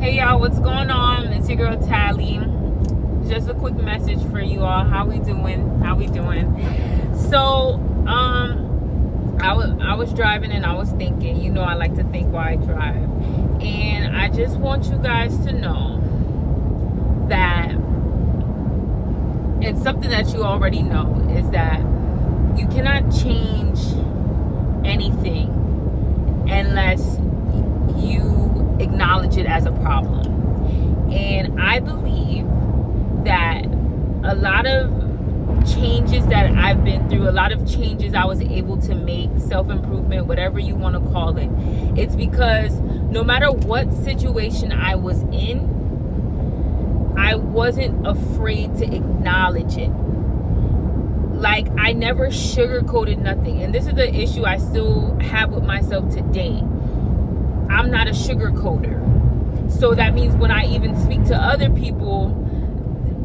Hey y'all, what's going on? It's your girl Tally. Just a quick message for you all. How we doing? So, I was driving and I was thinking, I like to think while I drive. And I just want you guys to know that it's something that you already know, is that you cannot change anything unless you acknowledge it as a problem. And I believe that a lot of changes that I've been through, a lot of changes I was able to make, self-improvement, whatever you want to call it, it's because no matter what situation I was in, I wasn't afraid to acknowledge it. Like, I never sugarcoated nothing. And this is the issue I still have with myself today. I'm not a sugarcoater. So that means when I even speak to other people,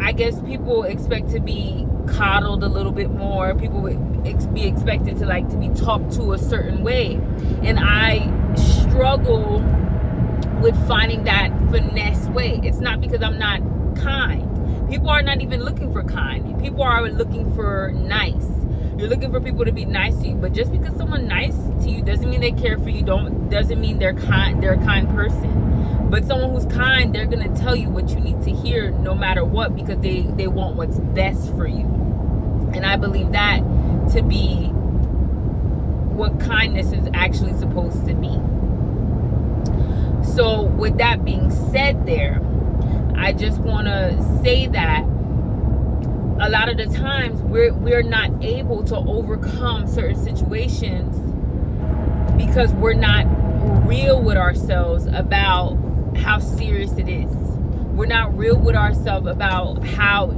I guess people expect to be coddled a little bit more. People would be expected to be talked to a certain way. And I struggle with finding that finesse way. It's not because I'm not kind. People are not even looking for kind. People are looking for nice. You're looking for people to be nice to you, but just because someone's nice to you doesn't mean they care for you. Doesn't mean they're kind. They're a kind person. But someone who's kind, they're gonna tell you what you need to hear, no matter what, because they want what's best for you. And I believe that to be what kindness is actually supposed to be. So, with that being said, I just want to say that a lot of the times we're not able to overcome certain situations because we're not real with ourselves about how serious it is. We're not real with ourselves about how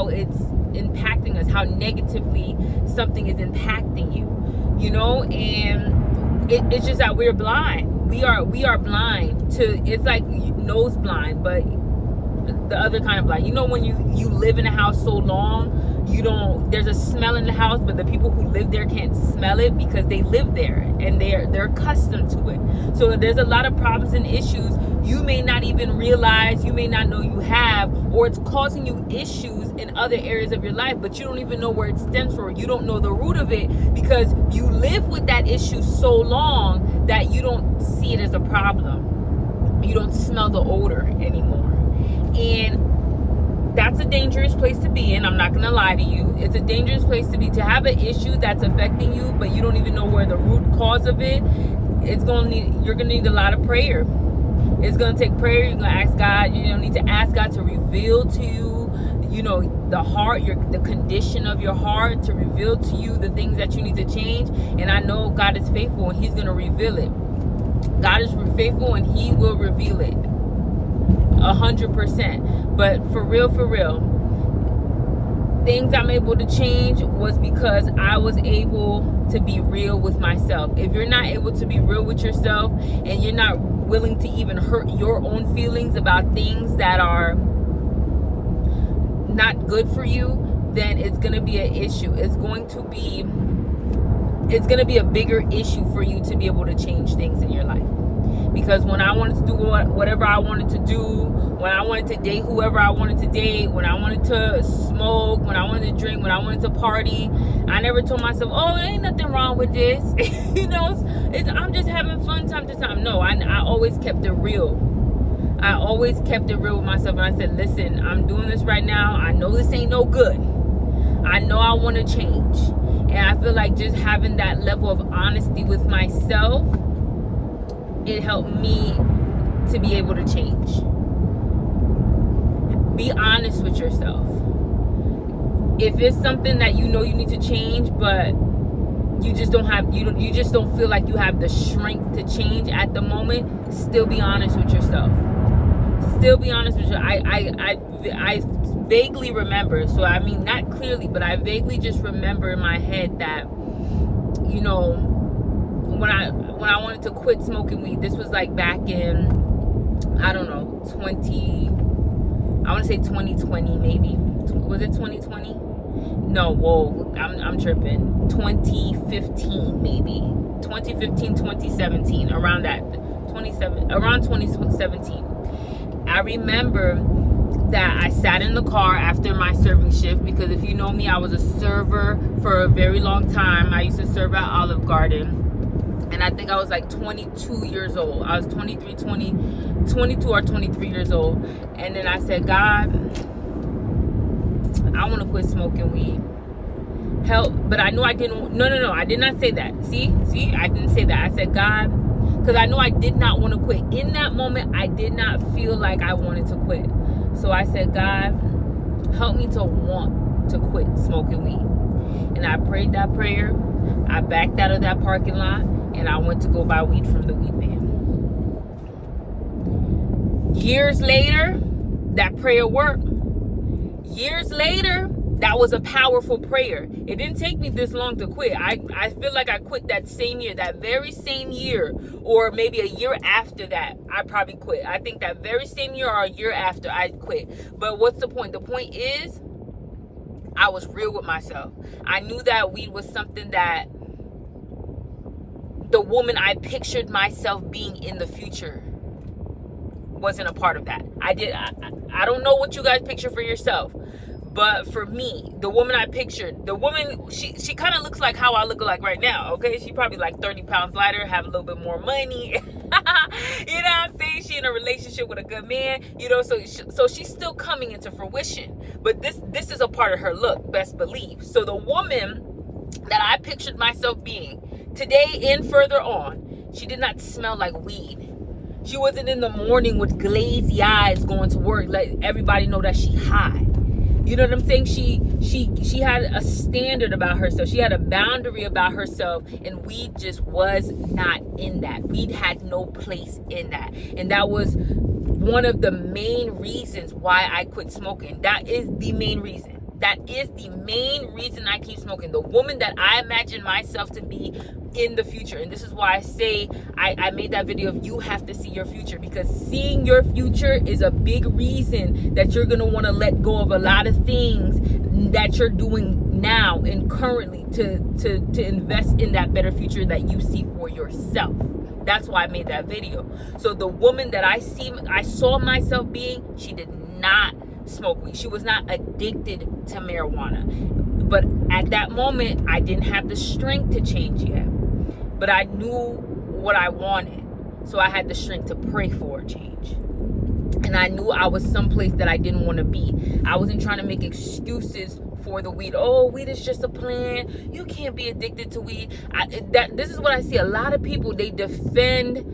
it's impacting us, how negatively something is impacting you, and it's just that we're blind. We are blind to, it's like nose blind, but the other kind of blind. When you live in a house so long, there's a smell in the house, but the people who live there can't smell it because they live there and they're accustomed to it. So there's a lot of problems and issues you may not even realize, you may not know you have, or it's causing you issues in other areas of your life, but you don't even know where it stems from. You don't know the root of it because you live with that issue so long that you don't see it as a problem. You don't smell the odor anymore. And that's a dangerous place to be in. I'm not going to lie to you. It's a dangerous place to be, to have an issue that's affecting you, but you don't even know where the root cause of it. You're going to need a lot of prayer. It's going to take prayer. You're going to ask God. You need to ask God to reveal to you, the heart, the condition of your heart, to reveal to you the things that you need to change. And I know God is faithful and He's going to reveal it. God is faithful and He will reveal it 100%. But for real, things I'm able to change was because I was able to be real with myself. If you're not able to be real with yourself and you're not willing to even hurt your own feelings about things that are not good for you, then it's going to be an issue. It's going to be a bigger issue for you to be able to change things in your life. Because when I wanted to do whatever I wanted to do, when I wanted to date whoever I wanted to date, when I wanted to smoke, when I wanted to drink, when I wanted to party, I never told myself, oh, there ain't nothing wrong with this. I'm just having fun time to time. No, I always kept it real. I always kept it real with myself. And I said, listen, I'm doing this right now. I know this ain't no good. I know I want to change. And I feel like just having that level of honesty with myself, it helped me to be able to change. Be honest with yourself. If it's something that you need to change, but you just don't feel like you have the strength to change at the moment, still be honest with yourself. Still be honest with yourself. I vaguely remember, so I mean not clearly, but I vaguely just remember in my head that, when I wanted to quit smoking weed, this was like back in, I don't know, 2020 maybe. Was it 2020? No, whoa, I'm tripping. 2015 maybe. 2015, 2017, around 2017. I remember that I sat in the car after my serving shift, because if you know me, I was a server for a very long time. I used to serve at Olive Garden, and I think I was like 22 years old. I was 22 or 23 years old. And then I said, God, I want to quit smoking weed. Help. But I knew I didn't. No, I did not say that. See, I didn't say that. I said, God, because I knew I did not want to quit. In that moment, I did not feel like I wanted to quit. So I said, God, help me to want to quit smoking weed. And I prayed that prayer. I backed out of that parking lot, and I went to go buy weed from the weed man. Years later, that prayer worked. Years later, that was a powerful prayer. It didn't take me this long to quit. I feel like I quit that same year, that very same year, or maybe a year after that, I probably quit. I think that very same year or a year after, I quit. But what's the point? The point is, I was real with myself. I knew that weed was something that the woman I pictured myself being in the future wasn't a part of that. I don't know what you guys picture for yourself. But for me, the woman I pictured, she kind of looks like how I look like right now, okay? She probably like 30 pounds lighter, have a little bit more money. You know what I'm saying? She in a relationship with a good man, so she's still coming into fruition. But this is a part of her look, best believe. So the woman that I pictured myself being, today and further on, she did not smell like weed. She wasn't in the morning with glazy eyes going to work, let everybody know that she high. You know what I'm saying? She had a standard about herself. She had a boundary about herself, and weed just was not in that. Weed had no place in that. And that was one of the main reasons why I quit smoking. That is the main reason. That is the main reason I keep smoking. The woman that I imagine myself to be in the future. And this is why I say I made that video of you have to see your future, because seeing your future is a big reason that you're going to want to let go of a lot of things that you're doing now and currently to invest in that better future that you see for yourself. That's why I made that video. So the woman that I saw myself being, she did not smoke weed. She was not addicted to marijuana. But at that moment, I didn't have the strength to change yet. But I knew what I wanted. So I had the strength to pray for a change. And I knew I was someplace that I didn't want to be. I wasn't trying to make excuses for the weed. Oh, weed is just a plan. You can't be addicted to weed. This is what I see. A lot of people, they defend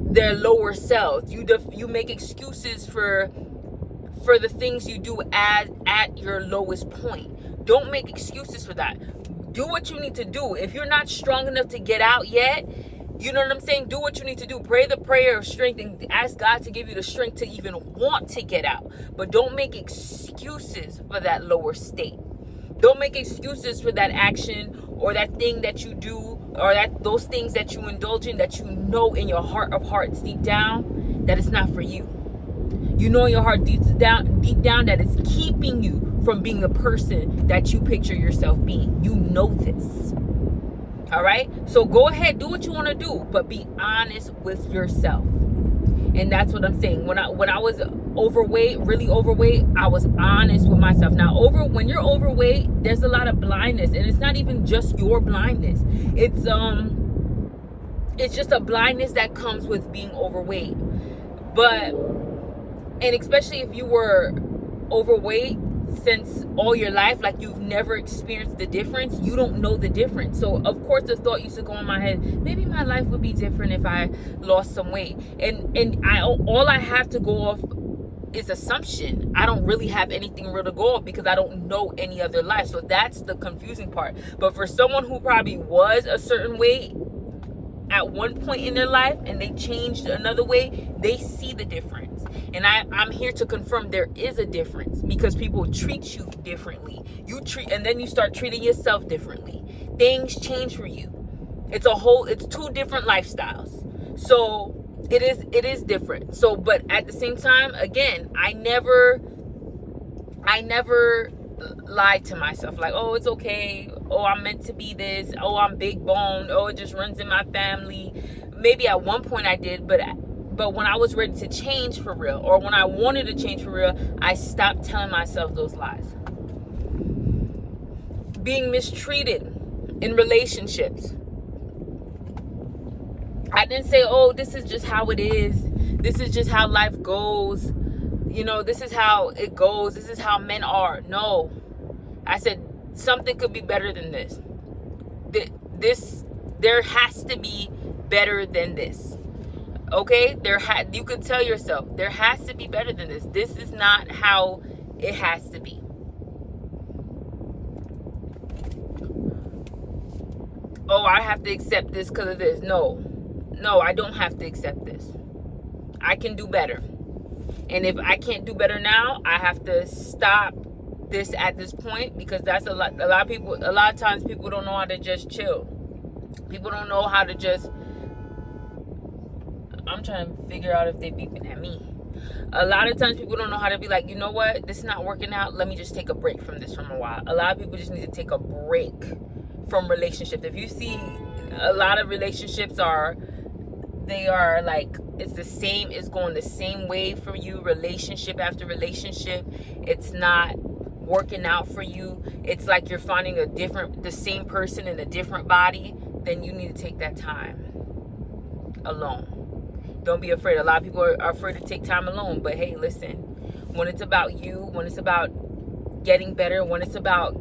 their lower selves. You make excuses for the things you do at your lowest point. Don't make excuses for that. Do what you need to do. If you're not strong enough to get out yet, you know what I'm saying? Do what you need to do. Pray the prayer of strength and ask God to give you the strength to even want to get out. But don't make excuses for that lower state. Don't make excuses for that action or that thing that you do, or those things that you indulge in that you know in your heart of hearts deep down that it's not for you. You know in your heart deep down that it's keeping you from being the person that you picture yourself being. You know this. All right? So go ahead, do what you want to do, but be honest with yourself. And that's what I'm saying. When I was overweight, really overweight, I was honest with myself. Now, when you're overweight, there's a lot of blindness, and it's not even just your blindness. It's just a blindness that comes with being overweight. And especially if you were overweight since all your life, like you've never experienced the difference, you don't know the difference. So of course the thought used to go in my head, maybe my life would be different if I lost some weight. And all I have to go off is assumption. I don't really have anything real to go off because I don't know any other life. So that's the confusing part. But for someone who probably was a certain weight at one point in their life and they changed another way, they see the difference. And I'm here to confirm there is a difference, because people treat you differently. And then you start treating yourself differently. Things change for you. It's two different lifestyles. So it is different. So, but at the same time, again, I never lied to myself like, oh, it's okay. Oh, I'm meant to be this. Oh, I'm big boned. Oh, it just runs in my family. Maybe at one point I did, but But when I was ready to change for real, or when I wanted to change for real, I stopped telling myself those lies. Being mistreated in relationships. I didn't say, oh, this is just how it is. This is just how life goes. You know, this is how it goes. This is how men are. No. I said, something could be better than this. There has to be better than this. Okay? You could tell yourself, there has to be better than this. This is not how it has to be. Oh, I have to accept this because of this. No, I don't have to accept this. I can do better. And if I can't do better now, I have to stop this at this point, because that's a lot of times people don't know how to just chill. People don't know how to just, I'm trying to figure out if they're beeping at me. A lot of times people don't know how to be like, you know what, this is not working out. Let me just take a break from this for a while. A lot of people just need to take a break from relationships. If you see a lot of relationships they are like, it's the same, it's going the same way for you, relationship after relationship. It's not working out for you. It's like you're finding the same person in a different body. Then you need to take that time alone. Don't be afraid. A lot of people are afraid to take time alone. But hey, listen, when it's about you, when it's about getting better, when it's about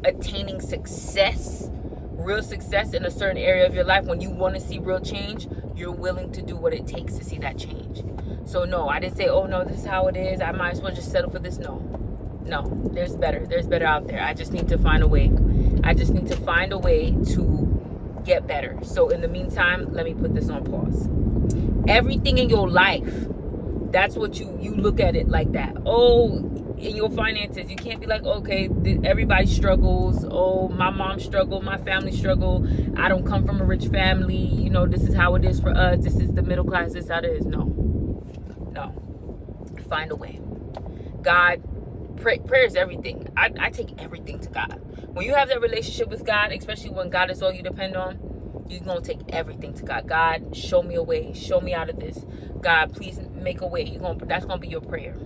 attaining success, real success in a certain area of your life, when you want to see real change, you're willing to do what it takes to see that change. So no, I didn't say, oh no, this is how it is, I might as well just settle for this. No, there's better out there. I just need to find a way to get better. So in the meantime, let me put this on pause. Everything in your life, that's what you look at it like that. Oh, in your finances, you can't be like, okay, everybody struggles. Oh, my mom struggled, my family struggled. I don't come from a rich family. You know, this is how it is for us. This is the middle class. This is how it is. No. Find a way. God, prayer is everything. I take everything to God. When you have that relationship with God, especially when God is all you depend on, you're going to take everything to God. God, show me a way. Show me out of this. God, please make a way. That's going to be your prayer.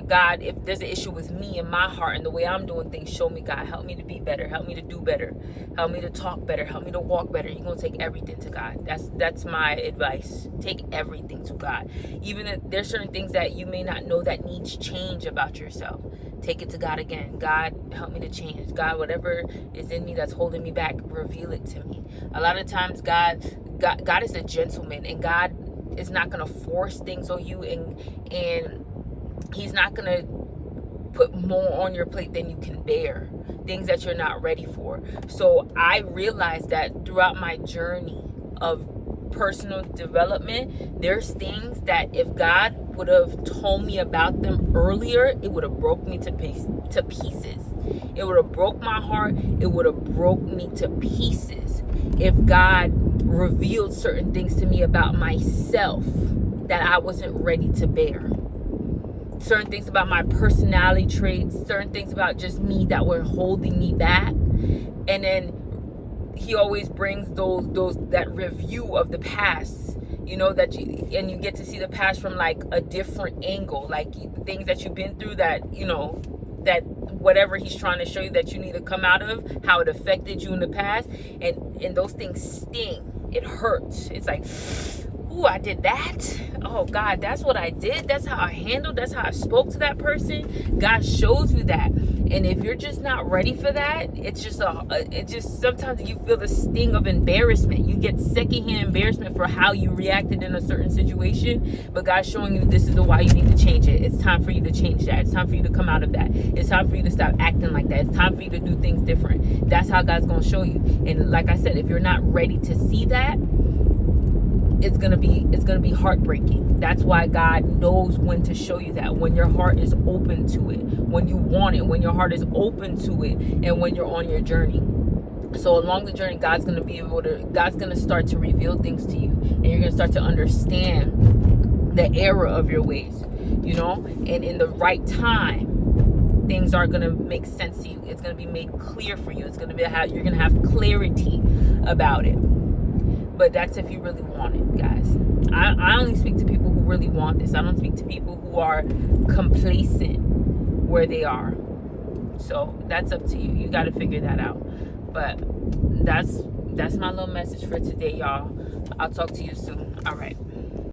God, if there's an issue with me and my heart and the way I'm doing things, show me, God. Help me to be better. Help me to do better. Help me to talk better. Help me to walk better. You're going to take everything to God. That's my advice. Take everything to God. Even if there's certain things that you may not know that needs change about yourself, take it to God again. God, help me to change. God, whatever is in me that's holding me back, reveal it to me. A lot of times God is a gentleman, and God is not going to force things on you, and He's not going to put more on your plate than you can bear, things that you're not ready for. So I realized that throughout my journey of personal development, there's things that if God would have told me about them earlier, it would have broke me to pieces. It would have broke my heart. It would have broke me to pieces if God revealed certain things to me about myself that I wasn't ready to bear. Certain things about my personality traits, certain things about just me that were holding me back. And then He always brings that review of the past, you know, and you get to see the past from like a different angle, like things that you've been through that, you know, that whatever He's trying to show you that you need to come out of, how it affected you in the past, and those things sting. It hurts. It's like, ooh, I did that. Oh God, that's what I did. That's how I handled. That's how I spoke to that person. God shows you that, and if you're just not ready for that, it's just sometimes you feel the sting of embarrassment. You get secondhand embarrassment for how you reacted in a certain situation. But God's showing you this is the why you need to change it. It's time for you to change that. It's time for you to come out of that. It's time for you to stop acting like that. It's time for you to do things different. That's how God's gonna show you. And like I said, if you're not ready to see that, it's gonna be heartbreaking. That's why God knows when to show you that, when your heart is open to it, when you want it, when your heart is open to it, and when you're on your journey. So along the journey, God's gonna start to reveal things to you, and you're gonna start to understand the error of your ways, you know, and in the right time, things are gonna make sense to you. It's gonna be made clear for you. It's gonna be how you're gonna have clarity about it. But that's if you really want it, guys. I only speak to people who really want this. I don't speak to people who are complacent where they are. So that's up to you. You got to figure that out. But that's my little message for today, y'all. I'll talk to you soon. All right.